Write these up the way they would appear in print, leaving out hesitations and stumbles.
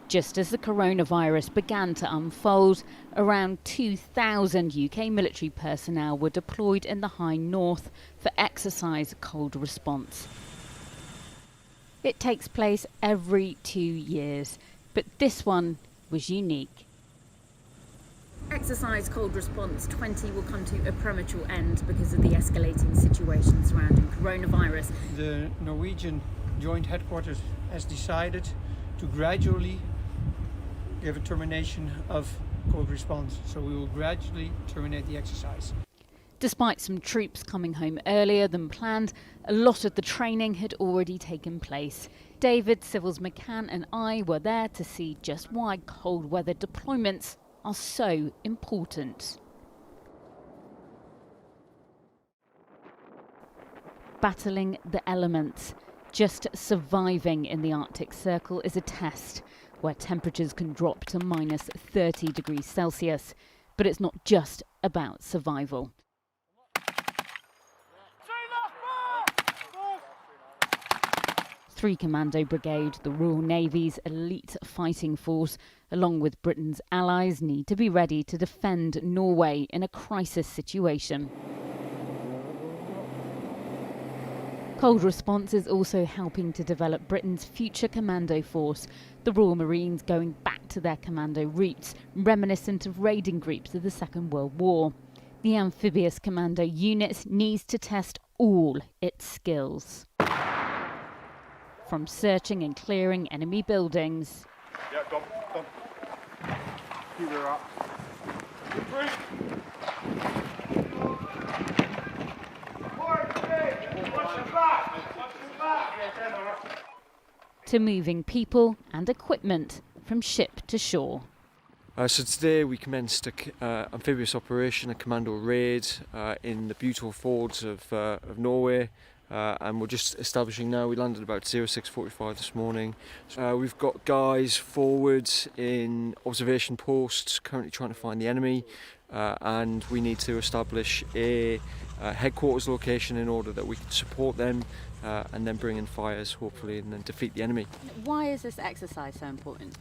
Just as the coronavirus began to unfold, around 2,000 UK military personnel were deployed in the High North for exercise cold response. It takes place every 2 years, but this one was unique. Exercise Cold Response 20 will come to a premature end because of the escalating situation surrounding coronavirus. The Norwegian Joint Headquarters has decided to gradually give a termination of cold response, so we will gradually terminate the exercise. Despite some troops coming home earlier than planned, a lot of the training had already taken place. David, Sivills-McCann and I were there to see just why cold weather deployments are so important. Battling the elements, just surviving in the Arctic Circle is a test where temperatures can drop to minus 30 degrees Celsius. But it's not just about survival. Three Commando Brigade, the Royal Navy's elite fighting force, along with Britain's allies, need to be ready to defend Norway in a crisis situation. Cold Response is also helping to develop Britain's future commando force, the Royal Marines going back to their commando roots, reminiscent of raiding groups of the Second World War. The amphibious commando unit needs to test all its skills. From searching and clearing enemy buildings, Done. Keep her up. to moving people and equipment from ship to shore. So today we commenced an amphibious operation, a commando raid in the beautiful fjords of Norway. And we're just establishing now. We landed about 06:45 this morning. We've got guys forward in observation posts currently trying to find the enemy, and we need to establish a headquarters location in order that we can support them and then bring in fires hopefully and then defeat the enemy. Why is this exercise so important?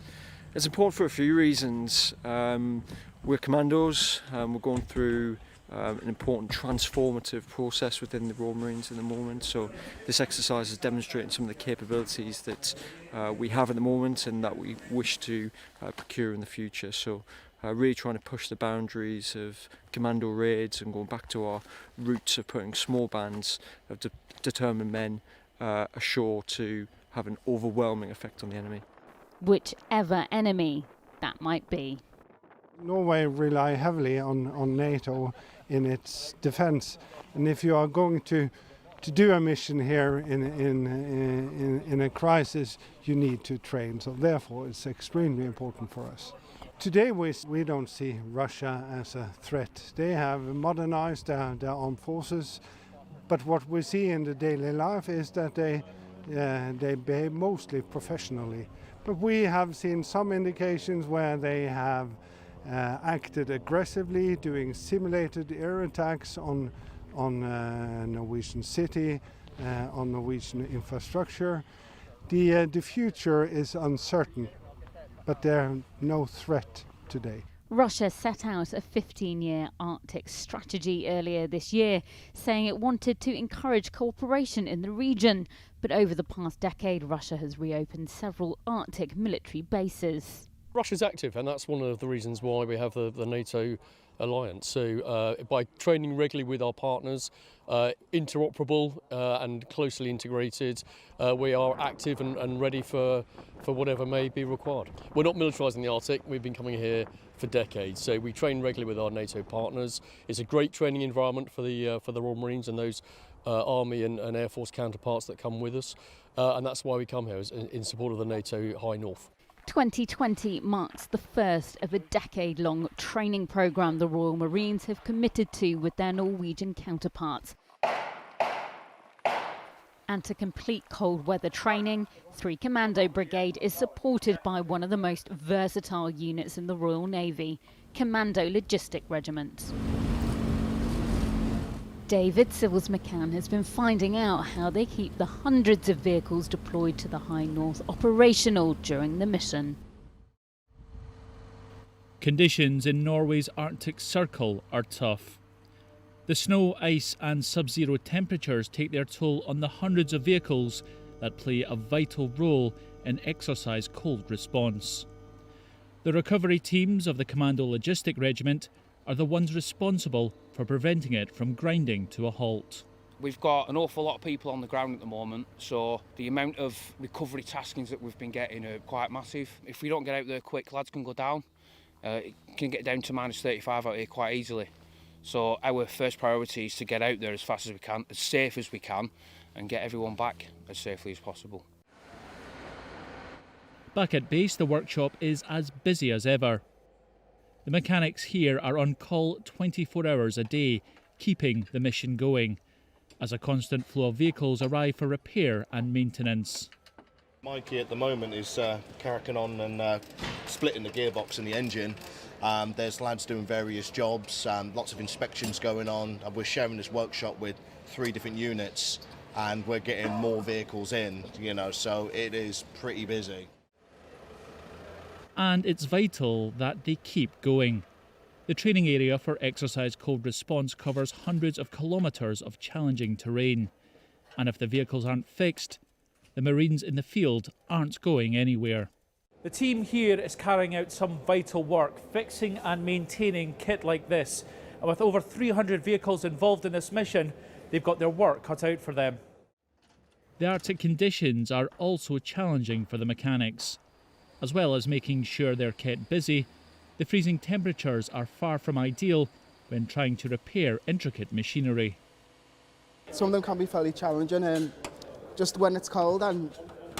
It's important for a few reasons. We're commandos, we're going through an important transformative process within the Royal Marines at the moment, so this exercise is demonstrating some of the capabilities that we have at the moment and that we wish to procure in the future. So really trying to push the boundaries of commando raids and going back to our roots of putting small bands of determined men ashore to have an overwhelming effect on the enemy. Whichever enemy that might be. Norway rely heavily on NATO in its defence, and if you are going to do a mission here in a crisis, you need to train. So therefore, it's extremely important for us. Today we don't see Russia as a threat. They have modernized their armed forces, but what we see in the daily life is that they behave mostly professionally. But we have seen some indications where they have acted aggressively, doing simulated air attacks on Norwegian city, on Norwegian infrastructure. The future is uncertain, but there's no threat today. Russia set out a 15-year Arctic strategy earlier this year, saying it wanted to encourage cooperation in the region. But over the past decade, Russia has reopened several Arctic military bases. Russia's active, and that's one of the reasons why we have the NATO alliance. So by training regularly with our partners, interoperable and closely integrated, we are active and ready for whatever may be required. We're not militarising the Arctic. We've been coming here for decades, so we train regularly with our NATO partners. It's a great training environment for the Royal Marines and those Army and Air Force counterparts that come with us, and that's why we come here, in support of the NATO High North. 2020 marks the first of a decade-long training programme the Royal Marines have committed to with their Norwegian counterparts. And to complete cold weather training, 3 Commando Brigade is supported by one of the most versatile units in the Royal Navy, Commando Logistic Regiment. David, Sivills-McCann has been finding out how they keep the hundreds of vehicles deployed to the High North operational during the mission. Conditions in Norway's Arctic Circle are tough. The snow, ice and sub-zero temperatures take their toll on the hundreds of vehicles that play a vital role in exercise cold response. The recovery teams of the Commando Logistic Regiment are the ones responsible for preventing it from grinding to a halt. We've got an awful lot of people on the ground at the moment, so the amount of recovery taskings that we've been getting are quite massive. If we don't get out there quick, lads can go down. It can get down to minus 35 out here quite easily. So our first priority is to get out there as fast as we can, as safe as we can, and get everyone back as safely as possible. Back at base, the workshop is as busy as ever. The mechanics here are on call 24 hours a day, keeping the mission going, as a constant flow of vehicles arrive for repair and maintenance. Mikey at the moment is carrying on and splitting the gearbox and the engine. There's lads doing various jobs, lots of inspections going on. We're sharing this workshop with 3 different units and we're getting more vehicles in, so it is pretty busy. And it's vital that they keep going. The training area for exercise cold response covers hundreds of kilometres of challenging terrain. And if the vehicles aren't fixed, the Marines in the field aren't going anywhere. The team here is carrying out some vital work, fixing and maintaining kit like this. And with over 300 vehicles involved in this mission, they've got their work cut out for them. The Arctic conditions are also challenging for the mechanics. As well as making sure they're kept busy, the freezing temperatures are far from ideal when trying to repair intricate machinery. Some of them can be fairly challenging, just when it's cold and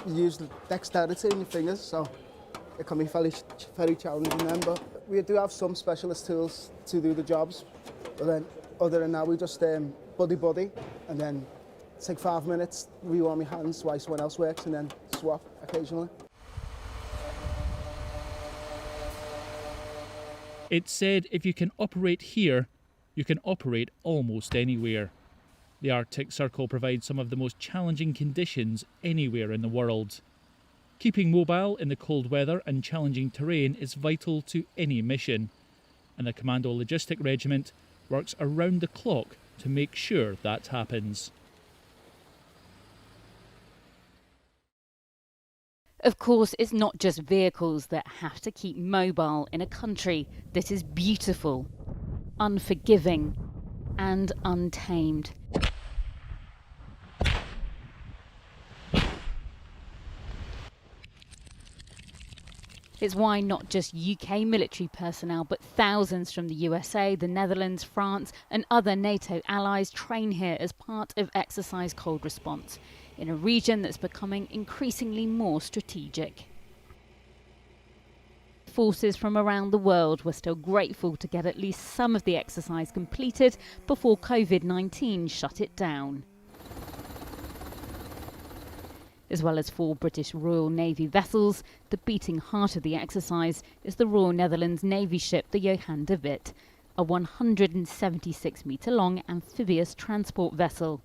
you use dexterity in your fingers, so it can be very challenging then. But we do have some specialist tools to do the jobs, but then other than that we just buddy and then take 5 minutes, rewarm your hands while someone else works and then swap occasionally. It's said if you can operate here, you can operate almost anywhere. The Arctic Circle provides some of the most challenging conditions anywhere in the world. Keeping mobile in the cold weather and challenging terrain is vital to any mission, and the Commando Logistic Regiment works around the clock to make sure that happens. Of course, it's not just vehicles that have to keep mobile in a country that is beautiful, unforgiving, and untamed. It's why not just UK military personnel, but thousands from the USA, the Netherlands, France, and other NATO allies train here as part of exercise cold response, in a region that's becoming increasingly more strategic. Forces from around the world were still grateful to get at least some of the exercise completed before COVID-19 shut it down. As well as 4 British Royal Navy vessels, the beating heart of the exercise is the Royal Netherlands Navy ship, the Johan de Witt, a 176-metre-long amphibious transport vessel.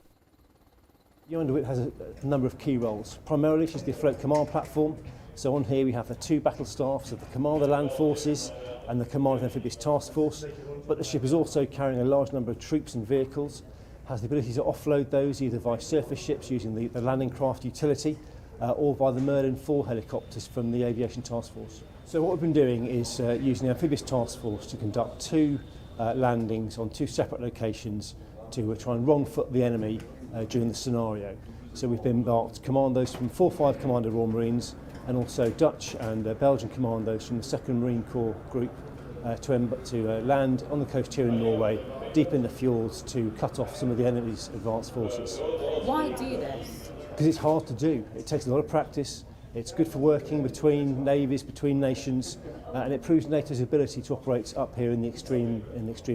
Johan de Witt has a number of key roles. Primarily, she's the afloat command platform. So on here we have the 2 battle staffs of the Command of the Land Forces and the Command of the Amphibious Task Force. But the ship is also carrying a large number of troops and vehicles, has the ability to offload those either via surface ships using the landing craft utility or via the Merlin 4 helicopters from the Aviation Task Force. So what we've been doing is using the Amphibious Task Force to conduct 2 landings on 2 separate locations to try and wrong foot the enemy during the scenario. So we've embarked commandos from 4-5 Commando Royal Marines and also Dutch and Belgian commandos from the 2nd Marine Corps group to land on the coast here in Norway, deep in the fjords, to cut off some of the enemy's advanced forces. Why do this? Because it's hard to do. It takes a lot of practice. It's good for working between navies, between nations, and it proves NATO's ability to operate up here in the extreme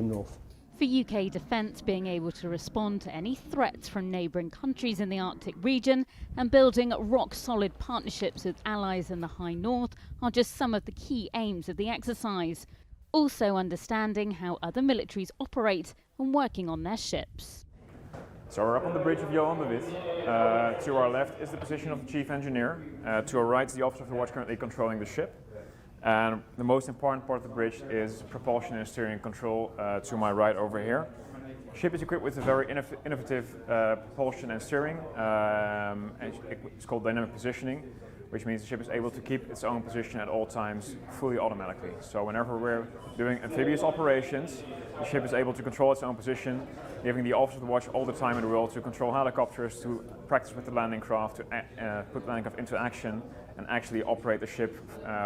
north. For UK defence, being able to respond to any threats from neighbouring countries in the Arctic region and building rock-solid partnerships with allies in the High North are just some of the key aims of the exercise. Also understanding how other militaries operate and working on their ships. So we're up on the bridge of Johan de Witt. To our left is the position of the Chief Engineer. To our right is the Officer of the Watch currently controlling the ship. And the most important part of the bridge is propulsion and steering control to my right over here. The ship is equipped with a very innovative propulsion and steering. It's called dynamic positioning, which means the ship is able to keep its own position at all times fully automatically. So whenever we're doing amphibious operations, the ship is able to control its own position, giving the officer of the watch all the time in the world to control helicopters, to practice with the landing craft, to put the landing craft into action and actually operate the ship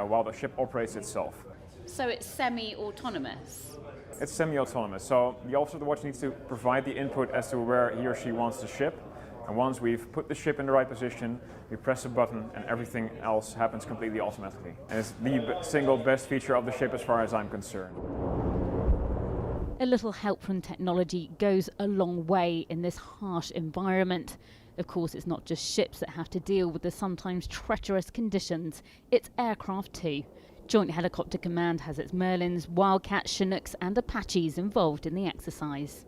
while the ship operates itself. So it's semi-autonomous? It's semi-autonomous, so the officer of the watch needs to provide the input as to where he or she wants the ship. And once we've put the ship in the right position, we press a button and everything else happens completely automatically. And it's the single best feature of the ship as far as I'm concerned. A little help from technology goes a long way in this harsh environment. Of course, it's not just ships that have to deal with the sometimes treacherous conditions, it's aircraft too. Joint Helicopter Command has its Merlins, Wildcats, Chinooks and Apaches involved in the exercise.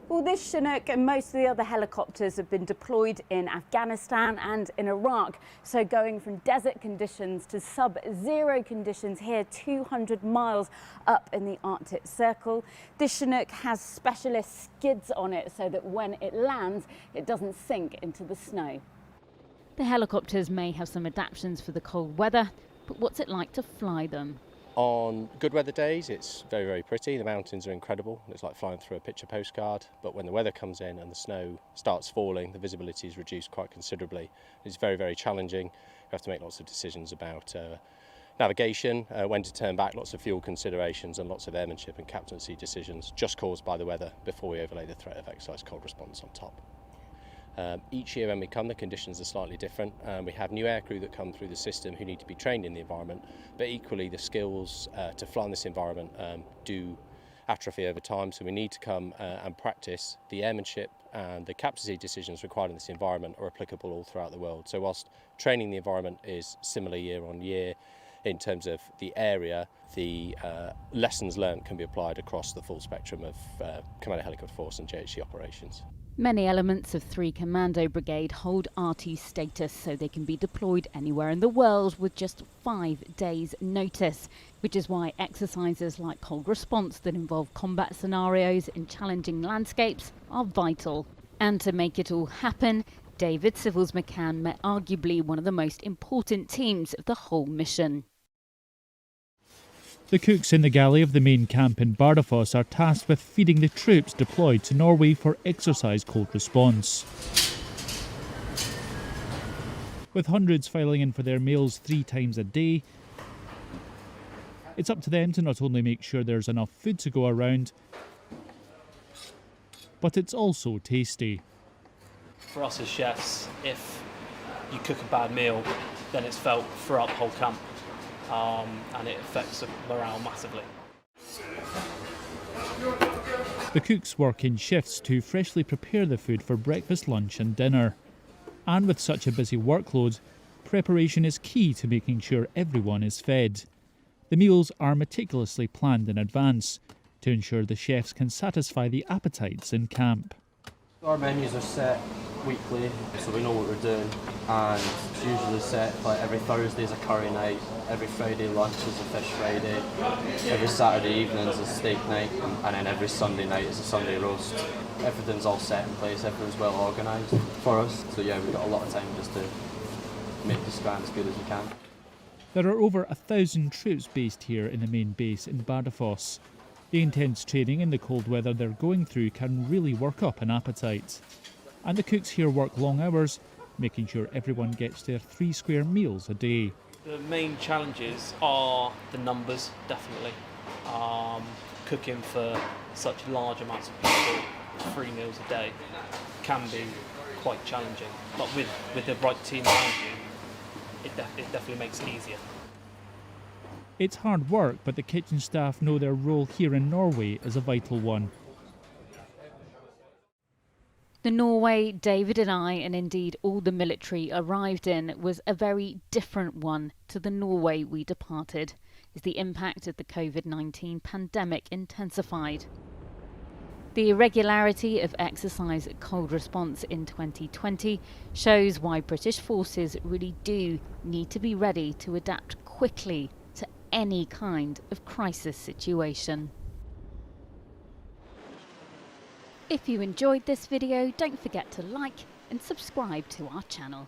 Well, this Chinook and most of the other helicopters have been deployed in Afghanistan and in Iraq. So going from desert conditions to sub-zero conditions here 200 miles up in the Arctic Circle. This Chinook has specialist skids on it so that when it lands, it doesn't sink into the snow. The helicopters may have some adaptations for the cold weather, but what's it like to fly them? On good weather days, it's very, very pretty. The mountains are incredible. It's like flying through a picture postcard. But when the weather comes in and the snow starts falling, the visibility is reduced quite considerably. It's very, very challenging. You have to make lots of decisions about navigation, when to turn back, lots of fuel considerations and lots of airmanship and captaincy decisions just caused by the weather before we overlay the threat of exercise cold response on top. Each year when we come, the conditions are slightly different. We have new aircrew that come through the system who need to be trained in the environment, but equally the skills to fly in this environment do atrophy over time, so we need to come and practice the airmanship and the captaincy decisions required in this environment are applicable all throughout the world. So whilst training the environment is similar year on year in terms of the area, the lessons learned can be applied across the full spectrum of Commander Helicopter Force and JHC operations. Many elements of 3 Commando Brigade hold RT status so they can be deployed anywhere in the world with just 5 days notice, which is why exercises like cold response that involve combat scenarios in challenging landscapes are vital. And to make it all happen, David Sivills-McCann met arguably one of the most important teams of the whole mission. The cooks in the galley of the main camp in Bardufoss are tasked with feeding the troops deployed to Norway for exercise cold response. With hundreds filing in for their meals 3 times a day, it's up to them to not only make sure there's enough food to go around, but it's also tasty. For us as chefs, if you cook a bad meal, then it's felt throughout the whole camp. And it affects the morale massively. The cooks work in shifts to freshly prepare the food for breakfast, lunch and dinner. And with such a busy workload, preparation is key to making sure everyone is fed. The meals are meticulously planned in advance to ensure the chefs can satisfy the appetites in camp. Our menus are set weekly, so we know what we're doing, and it's usually set like every Thursday is a curry night, every Friday lunch is a fish Friday, every Saturday evening is a steak night, and then every Sunday night is a Sunday roast. Everything's all set in place, everything's well organised for us, so yeah, we've got a lot of time just to make the scran as good as we can. There are over 1,000 troops based here in the main base in Bardufoss. The intense training and the cold weather they're going through can really work up an appetite. And the cooks here work long hours, making sure everyone gets their 3 square meals a day. The main challenges are the numbers, definitely. Cooking for such large amounts of people, 3 meals a day, can be quite challenging. But with the right team around you, it definitely makes it easier. It's hard work, but the kitchen staff know their role here in Norway is a vital one. The Norway David and I, and indeed all the military arrived in, was a very different one to the Norway we departed, as the impact of the COVID-19 pandemic intensified. The irregularity of exercise cold response in 2020 shows why British forces really do need to be ready to adapt quickly to any kind of crisis situation. If you enjoyed this video, don't forget to like and subscribe to our channel.